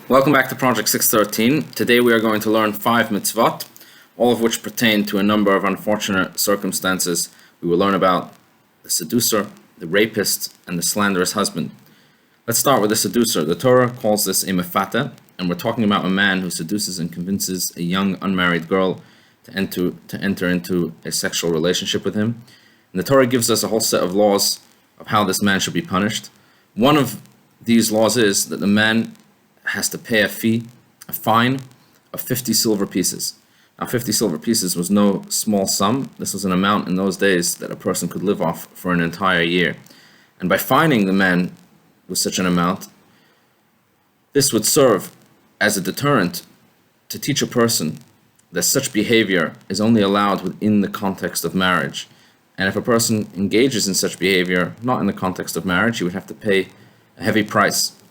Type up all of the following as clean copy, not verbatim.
Welcome back to Project 613. Today we are going to learn 5 mitzvot, all of which pertain to a number of unfortunate circumstances. We will learn about the seducer, the rapist, and the slanderous husband. Let's start with the seducer. The Torah calls this a mefata, and we're talking about a man who seduces and convinces a young unmarried girl to enter into a sexual relationship with him. And the Torah gives us a whole set of laws of how this man should be punished. One of these laws is that the man has to pay a fine of 50 silver pieces. Now 50 silver pieces was no small sum. This was an amount in those days that a person could live off for an entire year. And by fining the man with such an amount, this would serve as a deterrent to teach a person that such behavior is only allowed within the context of marriage. And if a person engages in such behavior not in the context of marriage, he would have to pay a heavy price.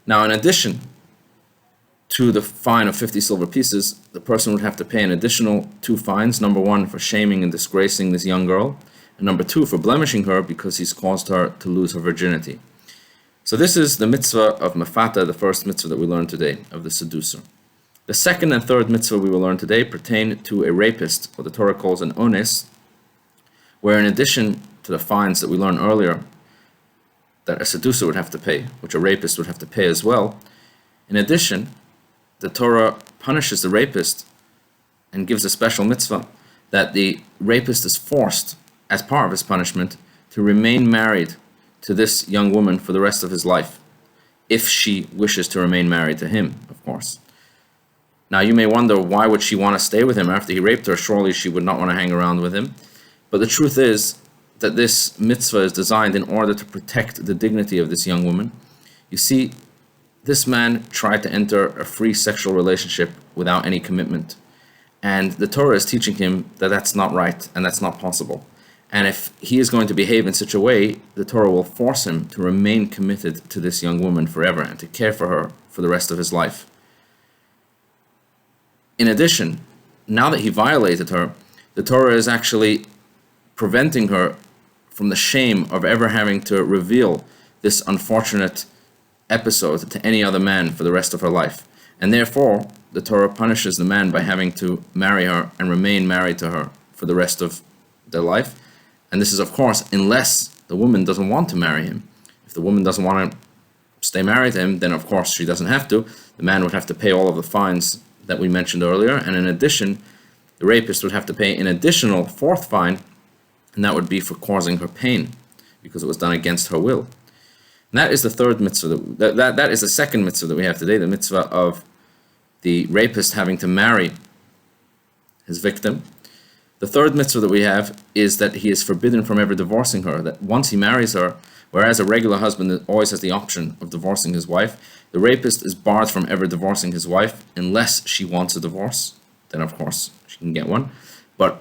Now, in addition to the fine of 50 silver pieces, the person would have to pay an additional 2 fines. Number 1, for shaming and disgracing this young girl, and number 2, for blemishing her because he's caused her to lose her virginity. So this is the mitzvah of mefata, the first mitzvah that we learned today, of the seducer. The second and third mitzvah we will learn today pertain to a rapist, what the Torah calls an ones, where in addition to the fines that we learned earlier that a seducer would have to pay, which a rapist would have to pay as well, in addition, the Torah punishes the rapist and gives a special mitzvah that the rapist is forced, as part of his punishment, to remain married to this young woman for the rest of his life, if she wishes to remain married to him, of course. Now you may wonder, why would she want to stay with him after he raped her? Surely she would not want to hang around with him. But the truth is that this mitzvah is designed in order to protect the dignity of this young woman. You see, this man tried to enter a free sexual relationship without any commitment. And the Torah is teaching him that that's not right and that's not possible. And if he is going to behave in such a way, the Torah will force him to remain committed to this young woman forever and to care for her for the rest of his life. In addition, now that he violated her, the Torah is actually preventing her from the shame of ever having to reveal this unfortunate episode to any other man for the rest of her life. And therefore, the Torah punishes the man by having to marry her and remain married to her for the rest of their life. And this is, of course, unless the woman doesn't want to marry him. If the woman doesn't want to stay married to him, then of course she doesn't have to. The man would have to pay all of the fines that we mentioned earlier. And in addition, the rapist would have to pay an additional 4th fine, and that would be for causing her pain, because it was done against her will. And that is the third mitzvah. That is the second mitzvah that we have today, the mitzvah of the rapist having to marry his victim. The third mitzvah that we have is that he is forbidden from ever divorcing her, that once he marries her, whereas a regular husband always has the option of divorcing his wife, the rapist is barred from ever divorcing his wife unless she wants a divorce. Then of course she can get one. But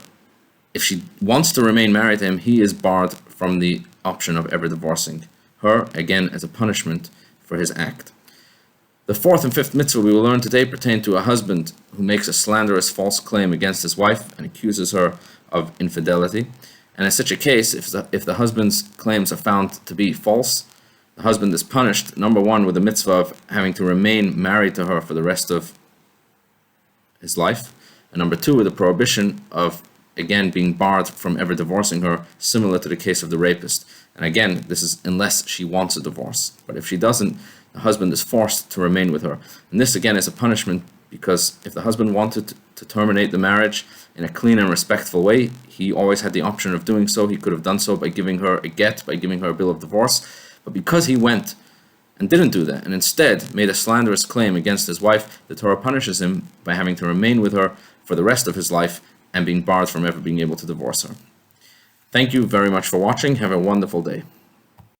if she wants to remain married to him, he is barred from the option of ever divorcing her, again as a punishment for his act. The fourth and fifth mitzvah we will learn today pertain to a husband who makes a slanderous false claim against his wife and accuses her of infidelity. And in such a case, if the husband's claims are found to be false, the husband is punished, number 1, with the mitzvah of having to remain married to her for the rest of his life, and number 2, with the prohibition of again being barred from ever divorcing her, similar to the case of the rapist. And again, this is unless she wants a divorce. But if she doesn't, the husband is forced to remain with her. And this again is a punishment, because if the husband wanted to terminate the marriage in a clean and respectful way, he always had the option of doing so. He could have done so by giving her a get, by giving her a bill of divorce. But because he went and didn't do that, and instead made a slanderous claim against his wife, the Torah punishes him by having to remain with her for the rest of his life and being barred from ever being able to divorce her. Thank you very much for watching. Have a wonderful day.